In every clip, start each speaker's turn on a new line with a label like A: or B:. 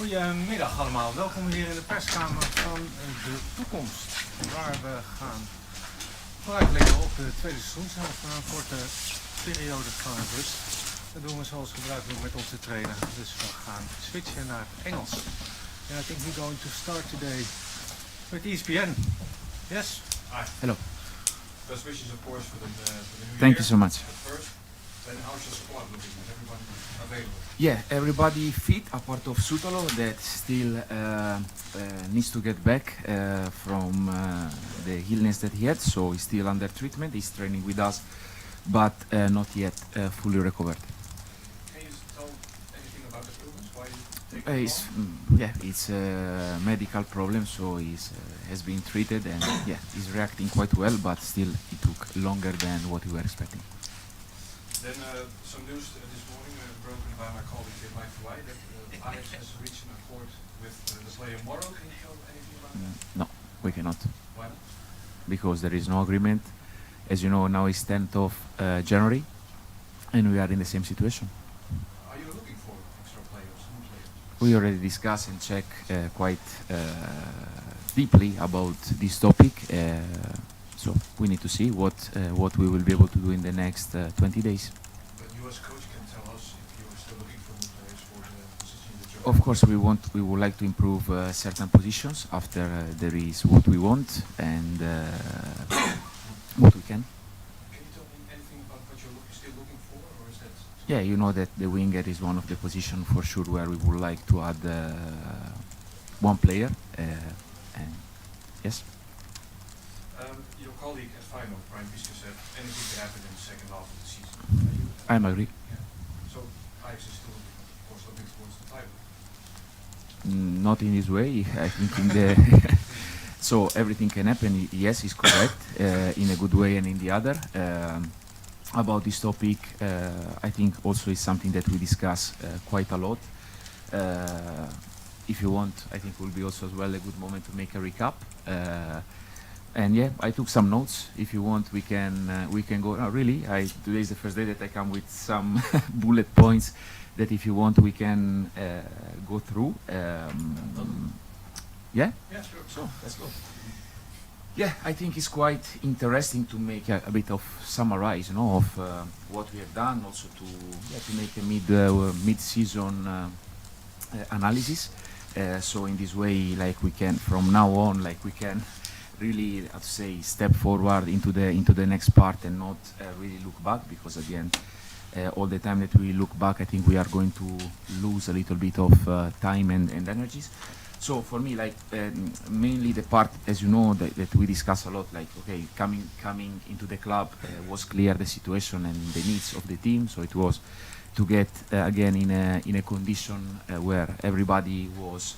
A: Goedemiddag allemaal, welkom hier in de perskamer van de toekomst, waar we gaan vooruitblikken op de tweede seizoenshelft na een korte periode van rust. Dat doen we zoals gebruikelijk met onze trainer, dus we gaan switchen naar Engels. And I think we're going to start today with ESPN. Yes?
B: Hi.
C: Hello.
B: Best wishes, of course, for the new
C: Thank
B: year.
C: you so much.
B: At first, then how's your squad looking? Is everybody available?
C: Yeah, everybody fit apart of Sutalo that still needs to get back from the illness that he had, so he's still under treatment. He's training with us, but not yet fully recovered.
B: Can you tell anything about the illness? Why you take
C: It's a medical problem, so he's has been treated and he's reacting quite well, but still it took longer than what we were expecting.
B: Then some news this morning broken by my colleague Mike Verwij that Ajax has reached an accord with the player Morrow. Can you tell anything about that?
C: No, we cannot,
B: Why not?
C: because there is no agreement. As you know, now it's 10th of January, and we are in the same situation.
B: Are you looking for extra players, new players?
C: We already discussed and checked quite deeply about this topic, so we need to see what we will be able to do in the next 20 days.
B: But you as coach can tell us if you are still looking for new players for the position that you're
C: Of course, we would like to improve certain positions after there is what we want and what we can.
B: Can you tell me anything about what you're still looking for, or is that?
C: Yeah, you know that the winger is one of the positions for sure where we would like to add one player, and yes.
B: Your colleague at Feyenoord, Brian Bisker, said anything can happen in the second half of the season.
C: I agree.
B: Yeah. So Ajax is still, of course, looking towards the title.
C: Not in this way. I think in the so everything can happen. Yes, is correct in a good way and in the other. About this topic, I think also is something that we discuss quite a lot. If you want, I think will be also as well a good moment to make a recap. And yeah, I took some notes. If you want, we can go. No, really, today is the first day that I come with some bullet points that if you want we can go through. Yeah.
B: Yeah, sure.
C: So let's go. Yeah, I think it's quite interesting to make a bit of summarize, of what we have done, also to make a mid-season analysis. So in this way, like we can from now on, like we can really, I'd say, step forward into the next part and not really look back, because at the end, all the time that we look back, I think we are going to lose a little bit of time and energies. So for me, like mainly the part, as you know, that we discuss a lot, like okay, coming into the club was clear the situation and the needs of the team. So it was to get again in a condition where everybody was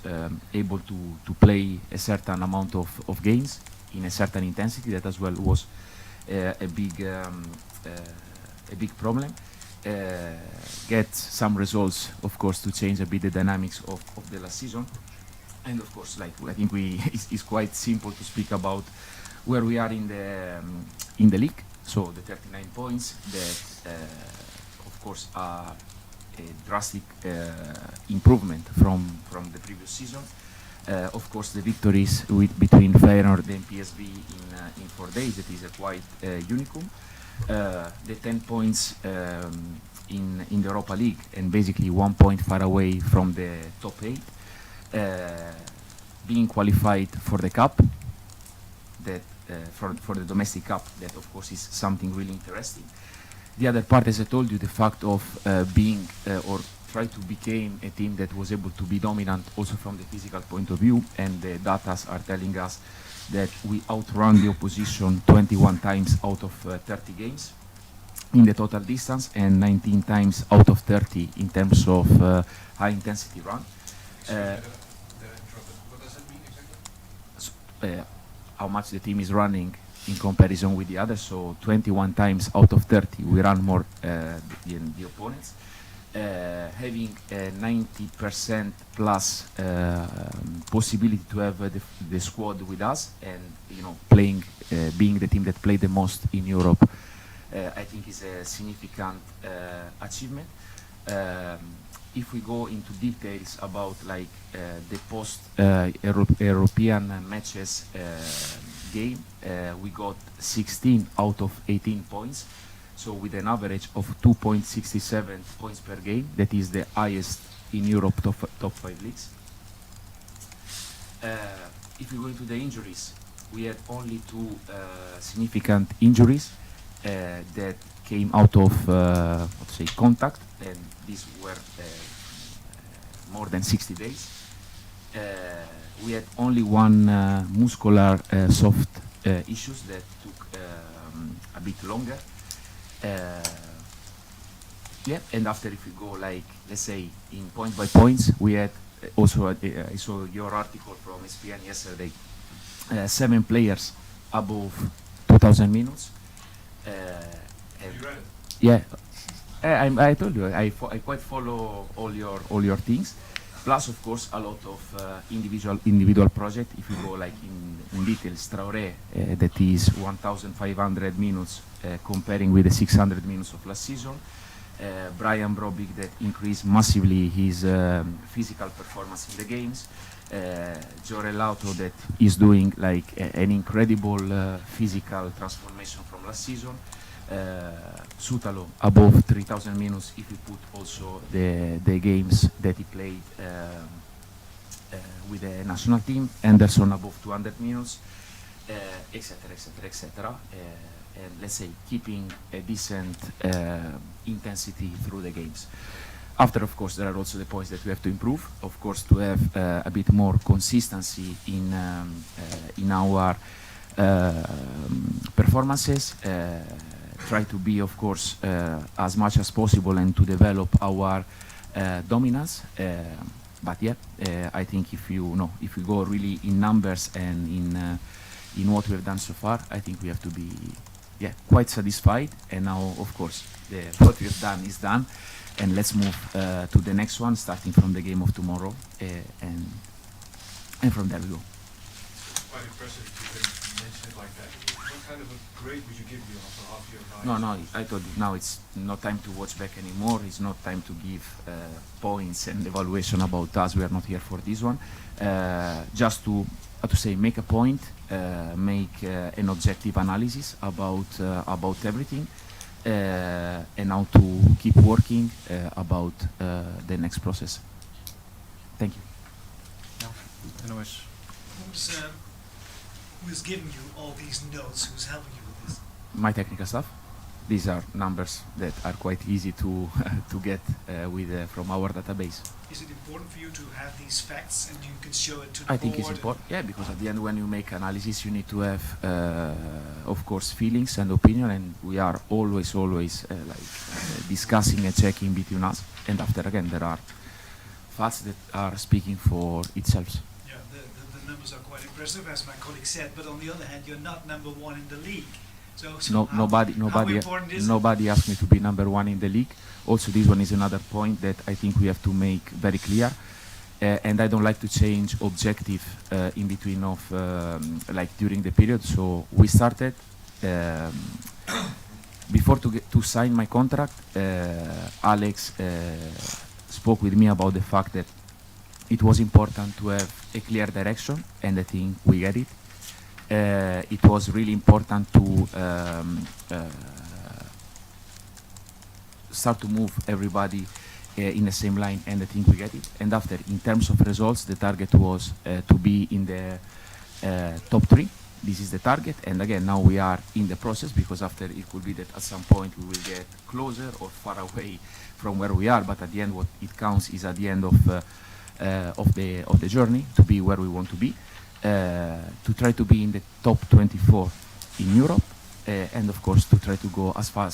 C: able to play a certain amount of games in a certain intensity. That as well was a big problem. Get some results, of course, to change a bit the dynamics of the last season. And of course, like I think it's quite simple to speak about where we are in the league. So the 39 points that, of course, are a drastic improvement from the previous season. Of course, the victories between Feyenoord and PSV in 4 days, that is a quite unicum. The 10 points in the Europa League, and basically 1 point far away from the top 8. Being qualified for the cup, that for the domestic cup, that of course is something really interesting. The other part, as I told you, the fact of being or try to become a team that was able to be dominant also from the physical point of view, and the data are telling us that we outrun the opposition 21 times out of 30 games in the total distance, and 19 times out of 30 in terms of high intensity run.
B: What does that mean exactly?
C: How much the team is running in comparison with the others. So 21 times out of 30 we run more than the opponents, having a 90% plus possibility to have the squad with us, and playing, being the team that played the most in Europe, I think is a significant achievement. if we go into details about like the post European matches game, we got 16 out of 18 points, so with an average of 2.67 points per game. That is the highest in Europe top 5 leagues. If we go into the injuries, we had only 2 significant injuries that came out of let's say contact, and these were more than 60 days. We had only 1 muscular soft issues that took a bit longer. Yeah, and after if you go like, let's say, in point by points, we had also, I saw your article from ESPN yesterday, 7 players above 2,000 minutes.
B: You read it?
C: Yeah, I told you, I quite follow all your things. Plus, of course, a lot of individual project. If you go like in details, Traoré, that is 1,500 minutes, comparing with the 600 minutes of last season. Brian Brobbik, that increased massively his physical performance in the games. Jorel Lauto, that is doing like an incredible physical transformation from last season. Sutalo above 3,000 minutes if you put also the games that he played with the national team. Anderson above 200 minutes, etc. And let's say keeping a decent intensity through the games. After, of course, there are also the points that we have to improve. Of course, to have a bit more consistency in our performances. Try to be, of course, as much as possible and to develop our dominance. But yeah, I think if you go really in numbers and in what we have done so far, I think we have to be quite satisfied. And now, of course, what we have done is done, and let's move to the next one, starting from the game of tomorrow, and from there we go.
B: Quite impressive if you can mention it like that. What kind of a grade would you give you after half year of
C: No, I told you, now it's not time to watch back anymore. It's not time to give points and evaluation about us. We are not here for this one. Just to say, make a point, make an objective analysis about everything, and how to keep working about the next process. Thank you.
A: NOS.
D: Who's giving you all these notes? Who's helping you with this?
C: My technical staff. These are numbers that are quite easy to get from our database.
D: Is it important for you to have these facts and you can show it to the
C: I think
D: board?
C: it's important, yeah, because at the end when you make analysis you need to have, of course, feelings and opinion, and we are always discussing and checking between us, and after again there are facts that are speaking for itself.
D: Yeah, the numbers are quite impressive, as my colleague said, but on the other hand, you're not number 1 in the league. So
C: Nobody asked me to be number 1 in the league. Also, this one is another point that I think we have to make very clear. And I don't like to change objective in between of during the period. So we started before to sign my contract. Alex spoke with me about the fact that it was important to have a clear direction, and I think we get it. It was really important to start to move everybody in the same line, and I think we get it. And after, in terms of results, the target was to be in the top 3. This is the target, and again, now we are in the process, because after it could be that at some point we will get closer or far away from where we are, but at the end what it counts is at the end of the journey to be where we want to be. To try to be in the top 24 in Europe, and of course to try to go as far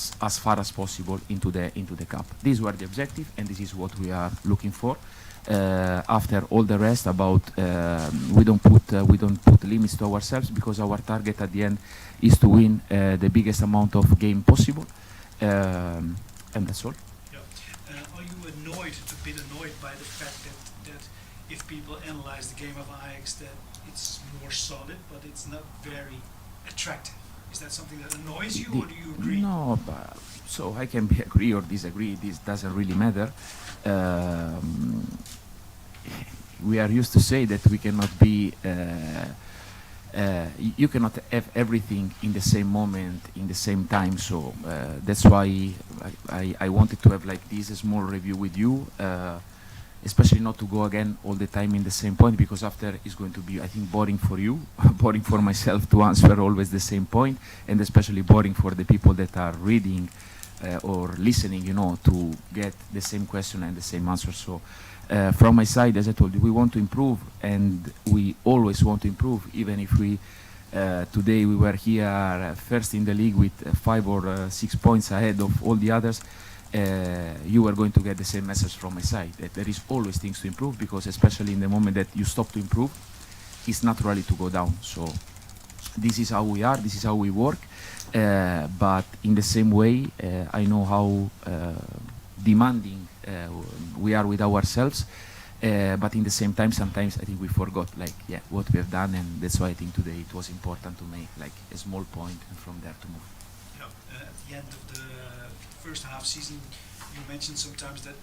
C: as possible into the cup. These were the objective, and this is what we are looking for. After all the rest about we don't put limits to ourselves, because our target at the end is to win the biggest amount of game possible, and that's all.
D: Yeah. Are you a bit annoyed by the fact that if people analyze the game of Ajax, that it's more solid, but it's not very attractive? Is that something that annoys you, or do you agree?
C: No, but, so I can agree or disagree. This doesn't really matter. We are used to say that we cannot be. You cannot have everything in the same moment, in the same time. So that's why I wanted to have like this small review with you, especially not to go again all the time in the same point, because after it's going to be, I think, boring for you, boring for myself to answer always the same point, and especially boring for the people that are reading or listening, you know, to get the same question and the same answer. So from my side, as I told you, we want to improve, and we always want to improve, even if we today we were here first in the league with 5 or 6 points ahead of all the others. You are going to get the same message from my side, that there is always things to improve, because especially in the moment that you stop to improve, it's naturally to go down. So this is how we are, this is how we work, but in the same way, I know how demanding we are with ourselves, but in the same time, sometimes I think we forgot what we have done, and that's why I think today it was important to make like a small point and from there to move.
D: Yeah, at the end of the first half season, you mentioned sometimes that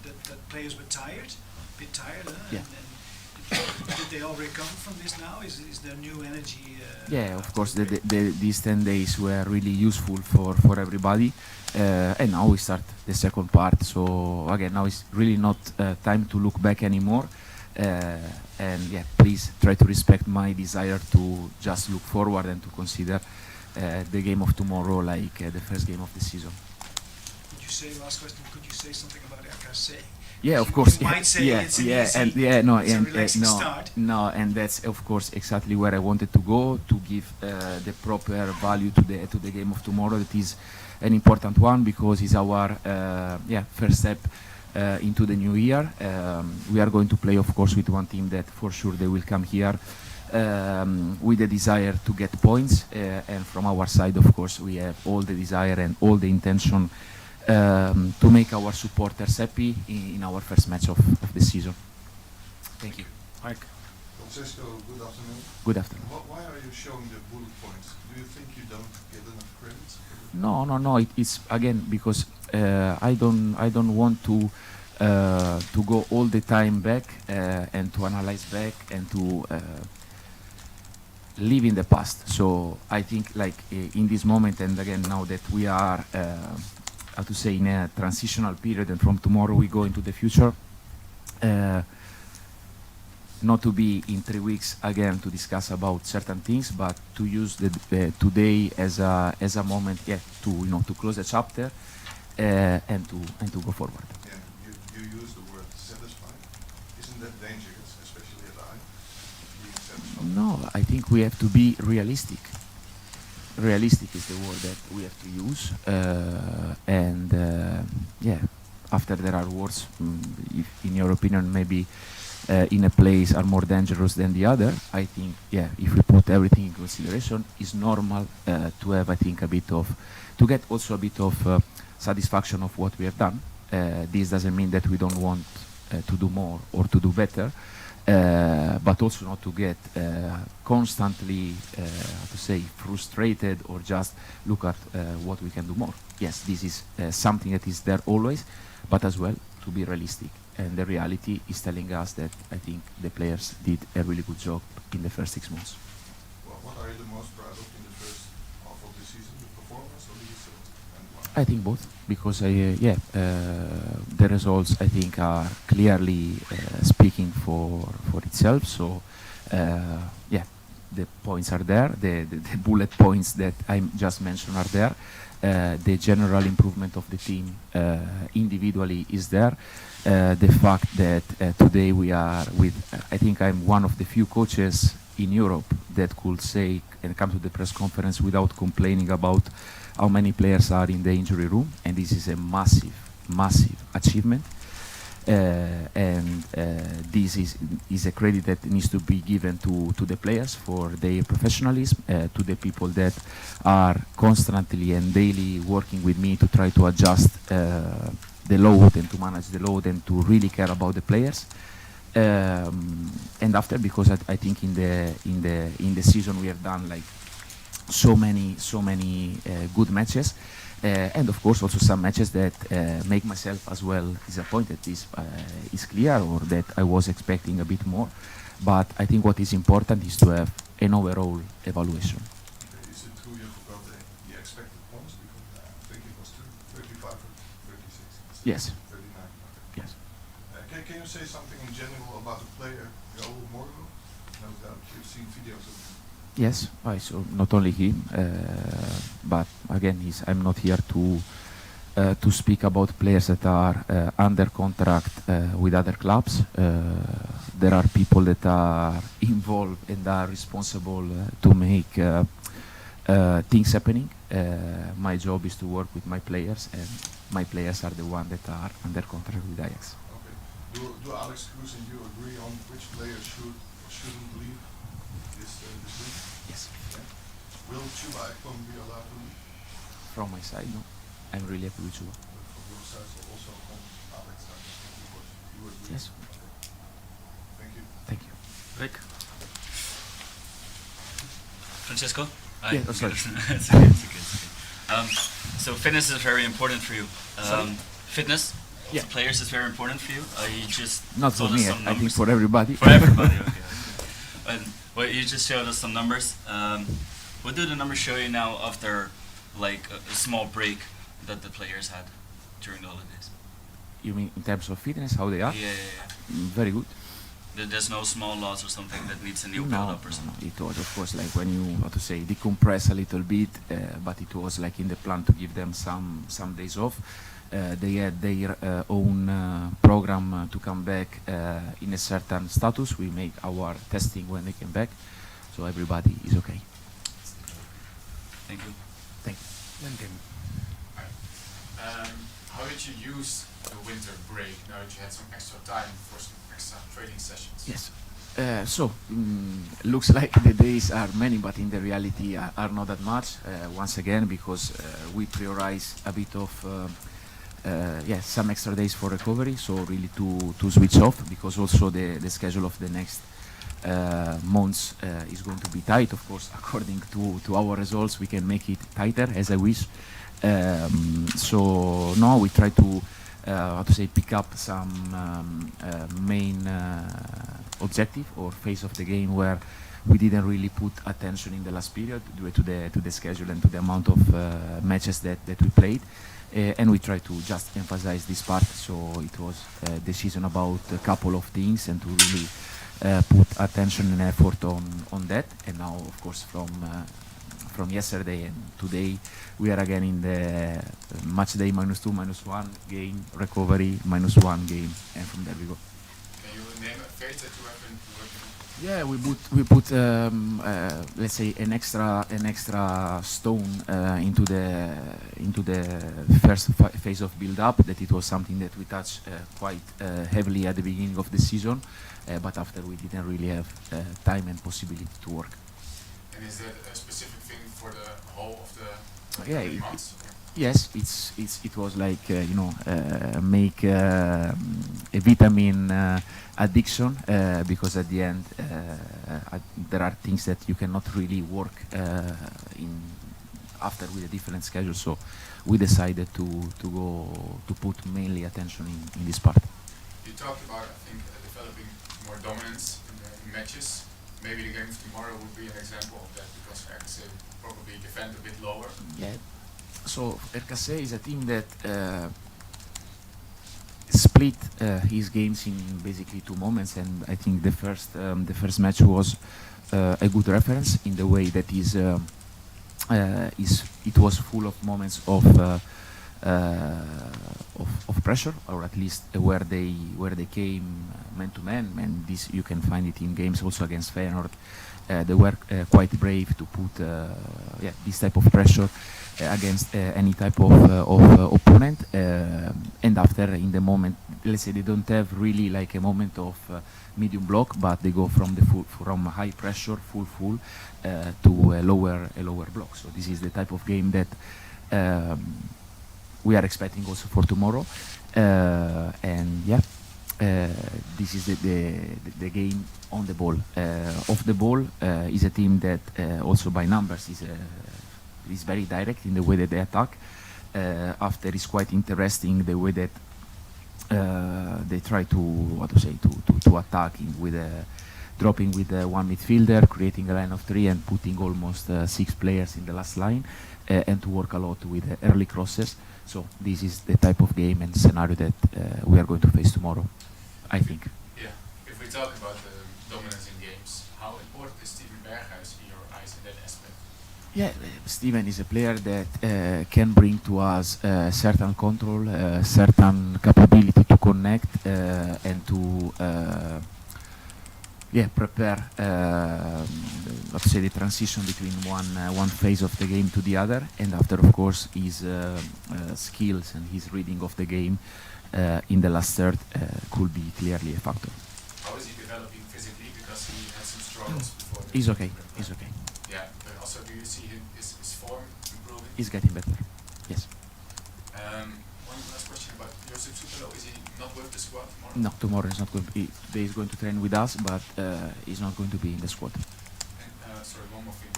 D: players were tired, a bit tired,
C: Yeah.
D: and did they all recover from this now? Is there new energy?
C: Yeah, of course, these 10 days were really useful for everybody, and now we start the second part. So again, now it's really not time to look back anymore, and yeah, please try to respect my desire to just look forward and to consider the game of tomorrow like the first game of the season.
D: Could you say, last question, could you say something about RKC?
C: Yeah, of course.
D: You might say it's an easy,
C: and yeah, no,
D: it's a
C: and
D: relaxing start.
C: no, and that's of course exactly where I wanted to go, to give the proper value to the game of tomorrow. That is an important one, because it's our first step into the new year. We are going to play, of course, with one team that for sure they will come here with the desire to get points, and from our side, of course, we have all the desire and all the intention to make our supporters happy in our first match of the season. Thank you.
A: Mike.
B: Francesco, good afternoon.
C: Good afternoon.
B: Why are you showing the bullet points? Do you think you don't get enough credit?
C: No. It's again because I don't want to go all the time back and to analyze back and to live in the past. So I think like in this moment, and again now that we are how to say in a transitional period, and from tomorrow we go into the future, not to be in 3 weeks again to discuss about certain things, but to use the today as a moment, to close the chapter and to go forward.
B: Yeah, you use the word satisfied. Isn't that dangerous, especially at I? Being satisfied?
C: No, I think we have to be realistic. Realistic is the word that we have to use, and after there are words, if in your opinion maybe in a place are more dangerous than the other, I think if we put everything in consideration, it's normal to have, I think, to get also a bit of satisfaction of what we have done. This doesn't mean that we don't want to do more or to do better, but also not to get constantly, frustrated or just look at what we can do more. Yes, this is something that is there always, but as well to be realistic. And the reality is telling us that I think the players did a really good job in the first 6 months.
B: Well, what are you the most proud of in the first half of the season, the performance or the result? And why?
C: I think both, because the results I think are clearly speaking for itself. So the points are there, the bullet points that I just mentioned are there. The general improvement of the team individually is there. The fact that today we are with, I think I'm one of the few coaches in Europe that could say and come to the press conference without complaining about how many players are in the injury room, and this is a massive achievement. And this is a credit that needs to be given to the players for their professionalism, to the people that are constantly and daily working with me to try to adjust the load and to manage the load and to really care about the players. And after, because I think in the season we have done like so many good matches. And of course also some matches that make myself as well disappointed. This is clear, or that I was expecting a bit more. But I think what is important is to have an overall evaluation.
E: Okay, is it true you forgot the expected points? Because I think it was 35 or 36.
C: Yes.
E: 39. Okay.
C: Yes.
E: Can you say something in general about the player, Johan Cruijff? No doubt you've seen videos of him.
C: Yes, I saw not only him, but again, I'm not here to speak about players that are under contract with other clubs. There are people that are involved and are responsible to make things happening. My job is to work with my players, and my players are the ones that are under contract with Ajax.
E: Okay. Do Alex Cruz and you agree on which players should or shouldn't leave this league?
C: Yes.
E: Yeah. Will Chuba Ekpom be allowed to leave?
C: From my side, no. I'm really happy with you.
E: But from your side, so also on Alex side, because you agree?
C: Yes.
E: Okay. Thank you.
C: Thank you.
A: Rick?
F: Francesco?
C: Yeah, oh, sorry.
F: It's okay. So fitness is very important for you.
C: Sorry?
F: Fitness
C: Yeah.
F: of players is very important for you. You just
C: Not for
F: told us
C: me,
F: some
C: I think
F: numbers.
C: for everybody.
F: For everybody, okay. And well, you just showed us some numbers. What do the numbers show you now after like a small break that the players had during the holidays?
C: You mean in terms of fitness, how they are?
F: Yeah.
C: Very good.
F: There's no small loss or something that needs a new
C: No,
F: build-up or something.
C: it was of course like when you, how to say, decompress a little bit, but it was like in the plan to give them some days off. They had their own program to come back in a certain status. We make our testing when they came back, so everybody is okay.
F: Thank you.
C: Thank you.
A: En Tim.
G: How did you use the winter break now that you had some extra time for some extra training sessions?
C: Yes. Looks like the days are many, but in the reality are not that much. Once again, because we prioritize a bit of some extra days for recovery, so really to switch off, because also the schedule of the next months is going to be tight. Of course, according to our results, we can make it tighter as I wish. So now we try to pick up some main objective or phase of the game where we didn't really put attention in the last period due to the schedule and to the amount of matches that we played. And we try to just emphasize this part. So it was a decision about a couple of things, and to really put attention and effort on that. And now, of course, from yesterday and today, we are again in the match day -2, -1 game, recovery, -1 game, and from there we go.
G: Can you name a phase that you have been working on?
C: Yeah, we put let's say an extra stone into the first phase of build up. That it was something that we touched quite heavily at the beginning of the season, but after we didn't really have time and possibility to work.
G: And is that a specific thing for the whole of the
C: Yeah,
G: months?
C: yes, it was like make a vitamin addiction, because at the end there are things that you cannot really work in after with a different schedule. So we decided to put mainly attention in this part.
G: You talked about, I think, developing more dominance in matches. Maybe the game of tomorrow would be an example of that, because RKC probably defend a bit lower.
C: Yeah. So RKC is a team that split his games in basically 2 moments, and I think the first match was a good reference in the way that it was full of moments of pressure, or at least where they came man to man, and this you can find it in games also against Feyenoord. They were quite brave to put this type of pressure against any type of opponent, and after, in the moment, let's say they don't have really like a moment of medium block, but they go from high pressure full to a lower block. So this is the type of game that we are expecting also for tomorrow, and yeah, this is the game on the ball. Off the ball is a team that also by numbers is very direct in the way that they attack. After is quite interesting the way that they try to attack with dropping with one midfielder, creating a line of three and putting almost 6 players in the last line, and to work a lot with early crosses. So this is the type of game and scenario that we are going to face tomorrow, I think.
G: Yeah, if we talk about the dominance in games, how important is Steven Berghuis in your eyes in that aspect?
C: Yeah, Steven is a player that can bring to us certain control, certain capability to connect and to prepare, let's say, the transition between one phase of the game to the other, and after, of course, his skills and his reading of the game in the last third could be clearly a factor.
G: How is he developing physically? Because he had some struggles before.
C: He's okay. He's okay.
G: Yeah, but also do you see his form improving?
C: He's getting better. Yes.
G: One last question about Josip Supelo. Is he not with the squad tomorrow?
C: No, tomorrow is not going to be. Today is going to train with us, but he's not going to be in the squad.
G: And sorry, one more thing.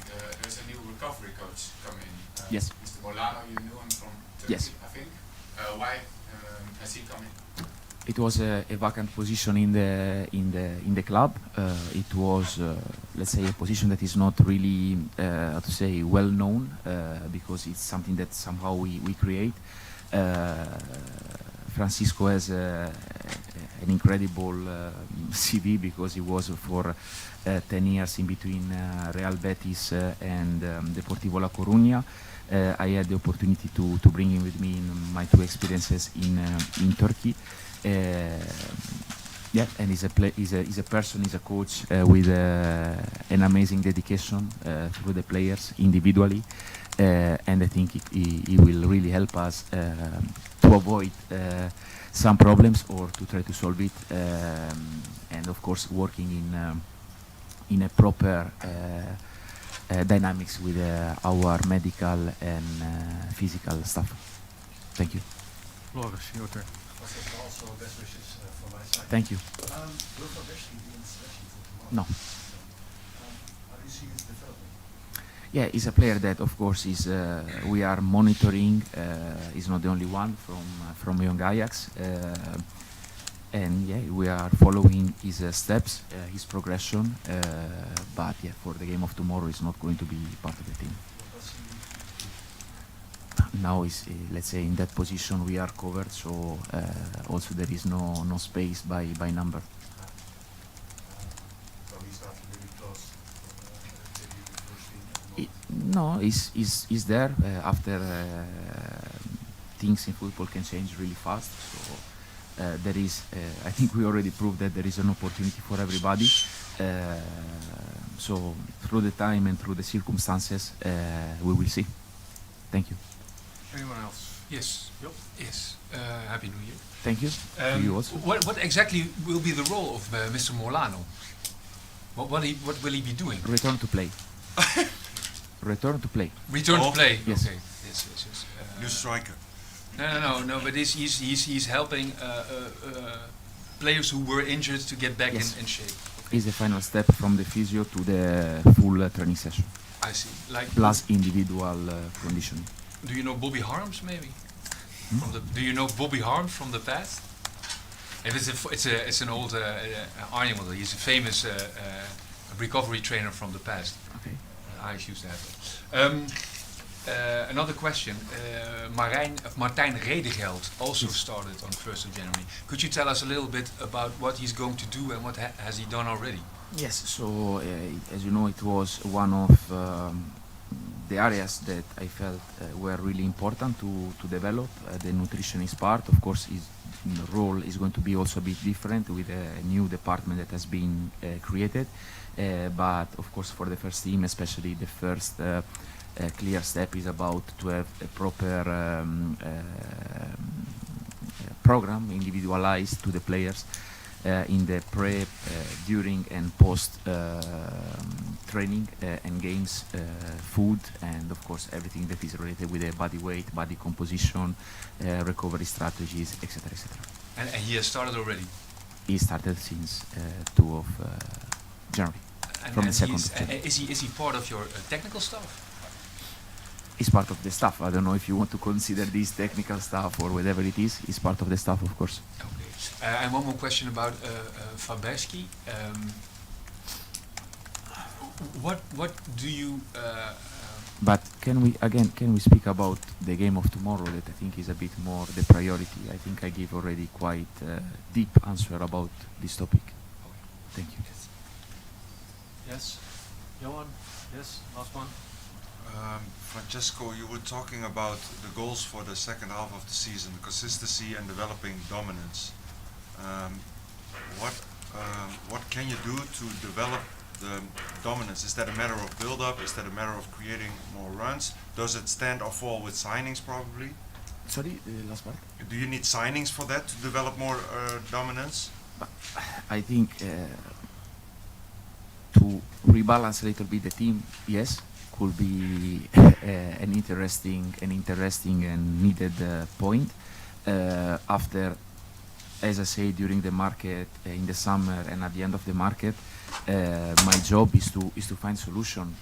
G: There's a new recovery coach coming.
C: Yes.
G: Mr. Molano, you knew him from Turkey,
C: Yes.
G: I think. Why has he come in?
C: It was a vacant position in the club. It was, let's say, a position that is not really, how to say, well known because it's something that somehow we create. Francisco has an incredible CV because he was for 10 years in between Real Betis and Deportivo La Coruña. I had the opportunity to bring him with me in my 2 experiences in Turkey. And he's a person, he's a coach with an amazing dedication through the players individually, and I think he will really help us to avoid some problems or to try to solve it, and of course working in a proper dynamics with our medical and physical staff. Thank you.
A: Floris, your turn.
E: Also, best wishes from my side.
C: Thank you.
E: Will Van Persie be in selection for tomorrow?
C: No.
E: How do you see his development?
C: Yeah, he's a player that, of course, is we are monitoring. He's not the only one from young Ajax, and yeah, we are following his steps, his progression. But yeah, for the game of tomorrow, he's not going to be part of the team.
E: What does he need?
C: Now is let's say in that position we are covered, so also there is no space by number.
E: So he's not really close to the first team at the moment?
C: No, he's there after things in football can change really fast. So there is, I think we already proved that there is an opportunity for everybody. So through the time and through the circumstances, we will see. Thank you.
A: Anyone else?
H: Yes.
A: Yep.
H: Yes. Happy New Year.
C: Thank you. To you also.
H: What exactly will be the role of Mr. Molano? What will he be doing?
C: Return to play. Return to play.
H: Return to play.
C: Yes.
H: Okay. Yes.
E: New striker.
H: No. But he's helping players who were injured to get back
C: Yes.
H: in shape.
C: Is the final step from the physio to the full training session,
H: I see. Like
C: plus individual conditioning.
H: Do you know Bobby Harms maybe?
C: Hmm?
H: Do you know Bobby Harms from the past? It's an old Arjen model. He's a famous recovery trainer from the past.
C: Okay.
H: I used to have it. Another question. Martijn Redegeld also started on 1st of January. Could you tell us a little bit about what he's going to do and what has he done already?
C: Yes. So as you know, it was one of the areas that I felt were really important to develop. The nutrition is part, of course. His role is going to be also a bit different with a new department that has been created. But of course, for the first team, especially the first clear step is about to have a proper program individualized to the players in the pre, during and post training and games, food, and of course everything that is related with the body weight, body composition, recovery strategies, etc.
H: And he has started already.
C: he started since 2 of January. From the second of January.
H: Is he part of your technical staff?
C: He's part of the staff. I don't know if you want to consider this technical staff or whatever it is. He's part of the staff, of course.
H: Okay. And one more question about Faberski. What do you?
C: But can we speak about the game of tomorrow that I think is a bit more the priority? I think I gave already quite deep answer about this topic. Thank you.
A: Yes, Johan. Yes, last one.
E: Francesco, you were talking about the goals for the second half of the season, consistency and developing dominance. What can you do to develop the dominance? Is that a matter of build-up? Is that a matter of creating more runs? Does it stand or fall with signings probably?
C: Sorry, the last part?
E: Do you need signings for that to develop more dominance?
C: I think to rebalance a little bit the team, yes, could be an interesting and needed point. After, as I say, during the market in the summer and at the end of the market, my job is to find solution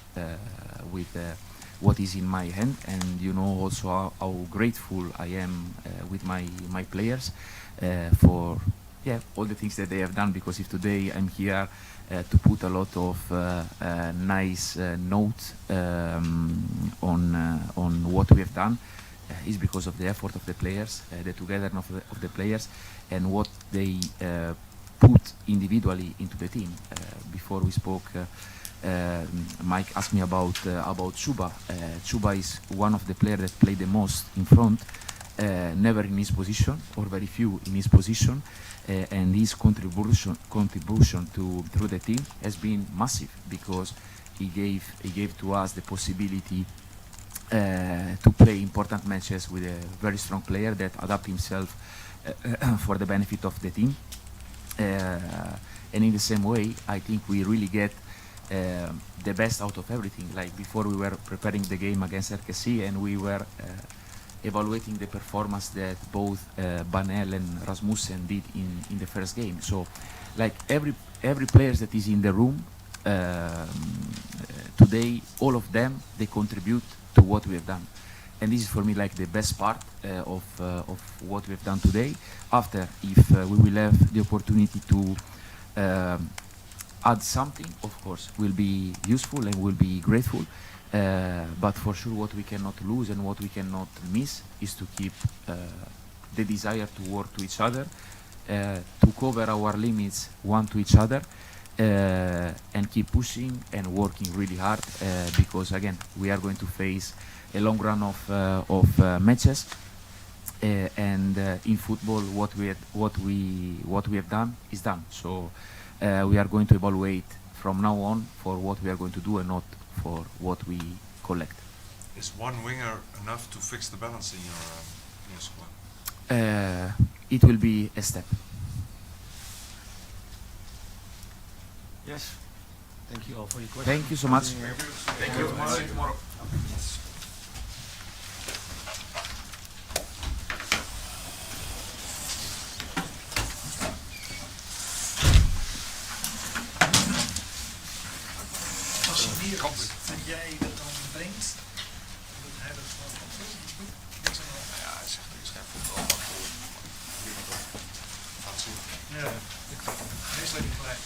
C: with what is in my hand, and you know also how grateful I am with my players for all the things that they have done, because if today I'm here to put a lot of nice notes on what we have done, is because of the effort of the players, the togetherness of the players, and what they put individually into the team. Before we spoke, Mike asked me about Chuba. Chuba is one of the players that play the most in front, never in his position, or very few in his position, and his contribution through the team has been massive, because he gave to us the possibility to play important matches with a very strong player that adapt himself for the benefit of the team. And in the same way, I think we really get the best out of everything. Like before, we were preparing the game against RKC, and we were evaluating the performance that both Banel and Rasmussen did in the first game. So, like every player that is in the room today, all of them, they contribute to what we have done. And this is for me like the best part of what we have done today. After, if we will have the opportunity to add something, of course, will be useful and will be grateful. But for sure, what we cannot lose and what we cannot miss is to keep the desire to work to each other, to cover our limits one to each other, and keep pushing and working really hard, because again, we are going to face a long run of matches, and in football, what we have done is done. So we are going to evaluate from now on for what we are going to do and not for what we collect.
E: Is one winger enough to fix the balance in your squad?
C: It will be a step.
A: Yes. Thank you all for your questions.
C: Thank you so much.
E: Thank you. Tomorrow.
D: En jij dat dan brengt, dat hij dat gewoon oplost, niks aan de hand.
E: Ja, hij zegt er is geen voetbal, maar voor iemand op gaat zien.
D: Ja, meestal heb je gelijk.